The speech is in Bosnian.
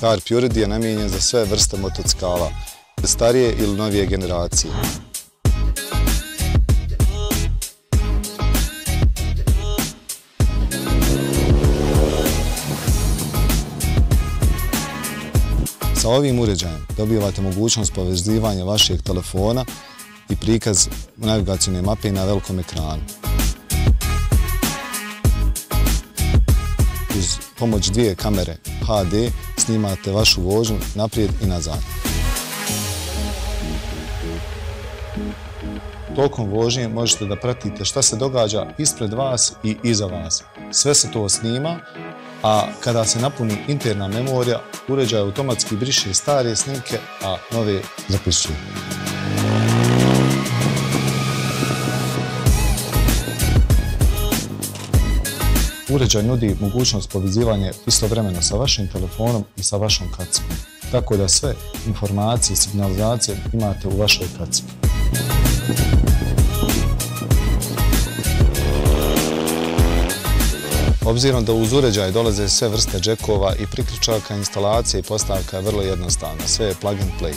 Car Purity je namijenjen za sve vrste motociklala, starije ili novije generacije. Sa ovim uređajem dobivate mogućnost povezivanja vašeg telefona i prikaz navigacijne mape na velikom ekranu. Uz pomoć dvije kamere HD snimate vašu vožnju naprijed i nazad. Tokom vožnje možete da pratite šta se događa ispred vas i iza vas. Sve se to snima, a kada se napuni interna memorija, uređaj automatski briše stare snimke, a nove zapisuje. Uređaj nudi mogućnost povezivanja istovremeno sa vašim telefonom i sa vašom kacigom, tako da sve informacije i signalizacije imate u vašoj kacigi. Obzirom da uz uređaj dolaze sve vrste džekova i priključaka, instalacija i postavka je vrlo jednostavna, sve je plug and play.